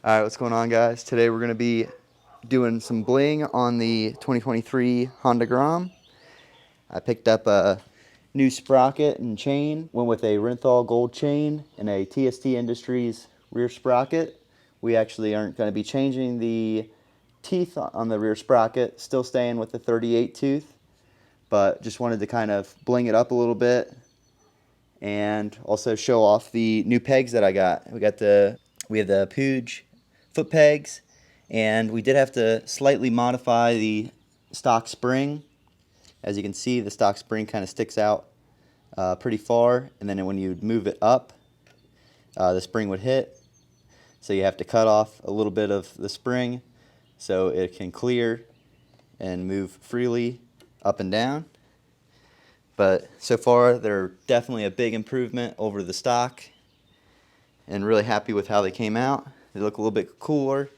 Alright, what's going on, guys? Today we're going to be doing some bling on the 2023 Honda Grom. I picked up a new sprocket and chain, went with a Renthal gold chain and a TST Industries rear sprocket. We actually aren't going to be changing the teeth on the rear sprocket, still staying with the 38 tooth, but just wanted to kind of bling it up a little bit and also show off the new pegs that I got. We have the Puge foot pegs, and we did have to slightly modify the stock spring. As you can see, the stock spring kind of sticks out pretty far, and then when you move it up, the spring would hit. So you have to cut off a little bit of the spring so it can clear and move freely up and down. But so far, they're definitely a big improvement over the stock, and really happy with how they came out. They look a little bit cooler,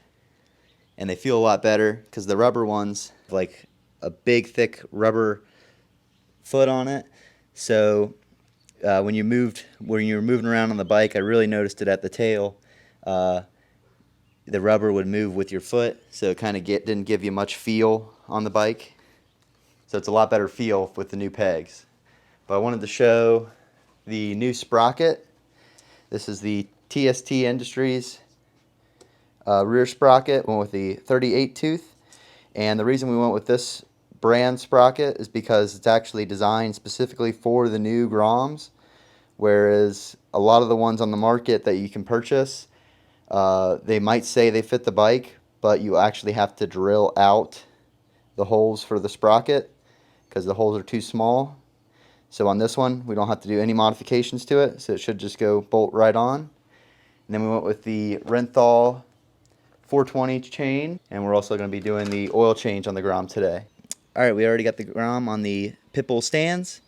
and they feel a lot better because the rubber ones have like a big, thick rubber foot on it. So when you were moving around on the bike, I really noticed it at the tail. The rubber would move with your foot, so it kind of didn't give you much feel on the bike. So it's a lot better feel with the new pegs. But I wanted to show the new sprocket. This is the TST Industries rear sprocket, went with the 38 tooth. And the reason we went with this brand sprocket is because it's actually designed specifically for the new Groms, whereas a lot of the ones on the market that you can purchase, they might say they fit the bike, but you actually have to drill out the holes for the sprocket because the holes are too small. So on this one, we don't have to do any modifications to it, so it should just go bolt right on. And then we went with the Renthal 420 chain, and we're also going to be doing the oil change on the Grom today. Alright, we already got the Grom on the pit bull stands.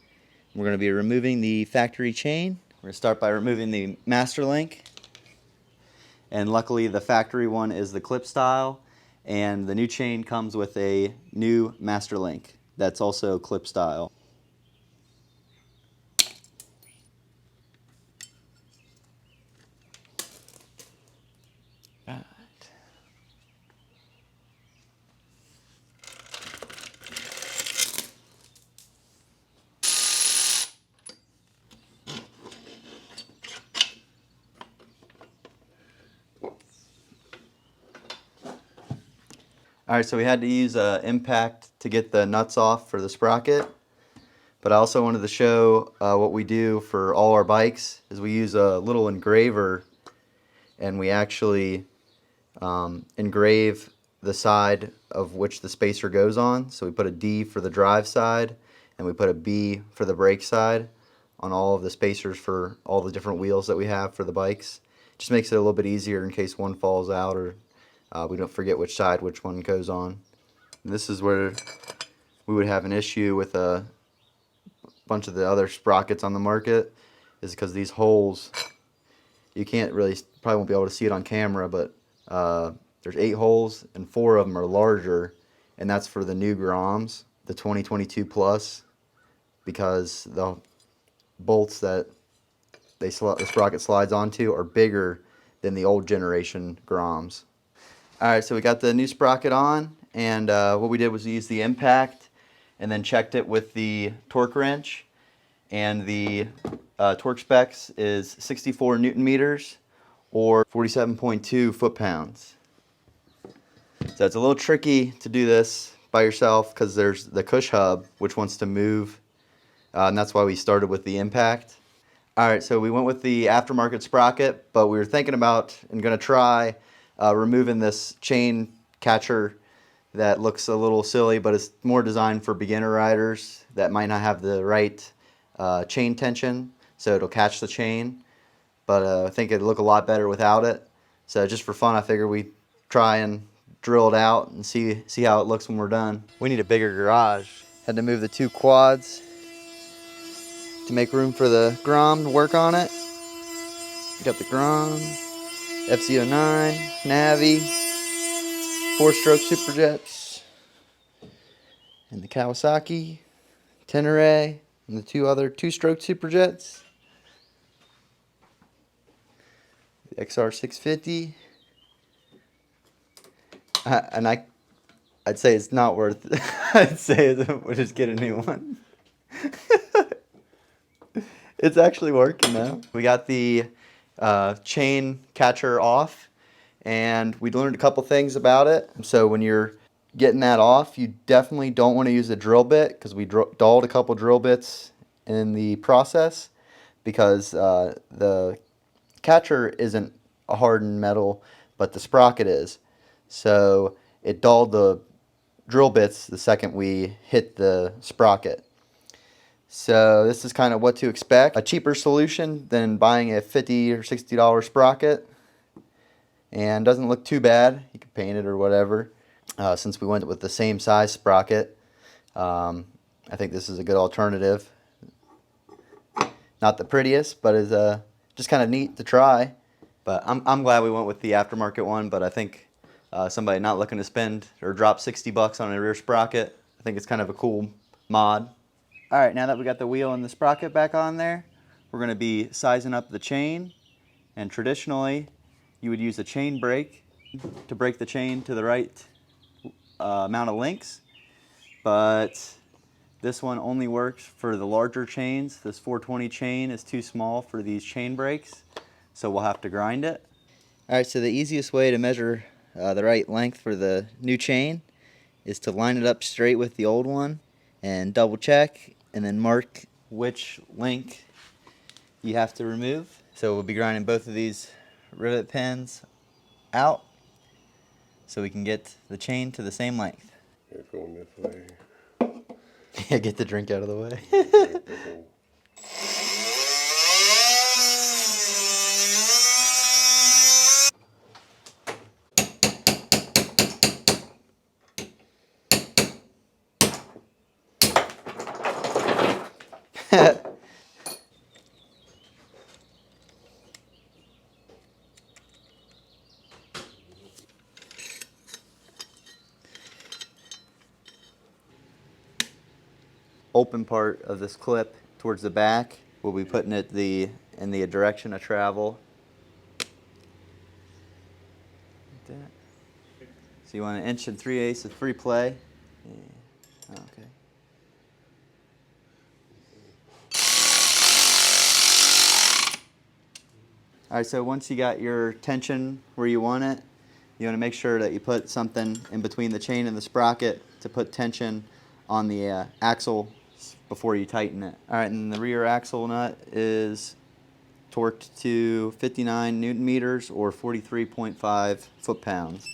We're going to be removing the factory chain. We're going to start by removing the master link. And luckily the factory one is the clip style, and the new chain comes with a new master link that's also clip style. Alright, so we had to use impact to get the nuts off for the sprocket, but I also wanted to show what we do for all our bikes is we use a little engraver, and we actually engrave the side of which the spacer goes on. So we put a D for the drive side, and we put a B for the brake side on all of the spacers for all the different wheels that we have for the bikes. Just makes it a little bit easier in case one falls out or we don't forget which side which one goes on. And this is where we would have an issue with a bunch of the other sprockets on the market, is because these holes, you can't really, probably won't be able to see it on camera, but there's 8 holes and 4 of them are larger, and that's for the new Groms, the 2022 Plus, because the bolts that the sprocket slides onto are bigger than the old generation Groms. Alright, so we got the new sprocket on, and what we did was use the impact and then checked it with the torque wrench, and the torque specs is 64 Newton meters or 47.2 foot-pounds. So it's a little tricky to do this by yourself because there's the cush hub which wants to move, and that's why we started with the impact. Alright, so we went with the aftermarket sprocket, but we were thinking about and going to try removing this chain catcher that looks a little silly, but it's more designed for beginner riders that might not have the right chain tension, so it'll catch the chain. But I think it'd look a lot better without it. So just for fun, I figured we'd try and drill it out and see how it looks when we're done. We need a bigger garage. Had to move the 2 quads to make room for the Grom to work on it. We got the Grom, FC09, Navi, 4-stroke Superjets, and the Kawasaki, Tenere, and the 2 other 2-stroke Superjets, the XR650, And I'd say it's not worth it. I'd say we'll just get a new one. It's actually working now. We got the chain catcher off, and we learned a couple things about it. So when you're getting that off, you definitely don't want to use a drill bit, because we dulled a couple drill bits in the process, because the catcher isn't a hardened metal, but the sprocket is. So it dulled the drill bits the second we hit the sprocket. So this is kind of what to expect. A cheaper solution than buying a $50 or $60 sprocket, and doesn't look too bad. You can paint it or whatever. Since we went with the same size sprocket, I think this is a good alternative. Not the prettiest, but is just kind of neat to try. But I'm glad we went with the aftermarket one. But I think somebody not looking to spend or drop 60 bucks on a rear sprocket, I think it's kind of a cool mod. All right, now that we got the wheel and the sprocket back on there, we're going to be sizing up the chain. And traditionally, you would use a chain brake to break the chain to the right amount of links. But this one only works for the larger chains. This 420 chain is too small for these chain brakes, so we'll have to grind it. All right, so the easiest way to measure the right length for the new chain is to line it up straight with the old one and double check, and then mark which link you have to remove. So we'll be grinding both of these rivet pins out so we can get the chain to the same length. It's going this way. Yeah, get the drink out of the way. Open part of this clip towards the back, we'll be putting it in the direction of travel. Like that. So you want 1 3/8 of free play. Yeah. Okay. All right, so once you got your tension where you want it, you want to make sure that you put something in between the chain and the sprocket to put tension on the axle before you tighten it. All right, and the rear axle nut is torqued to 59 Newton meters or 43.5 foot-pounds.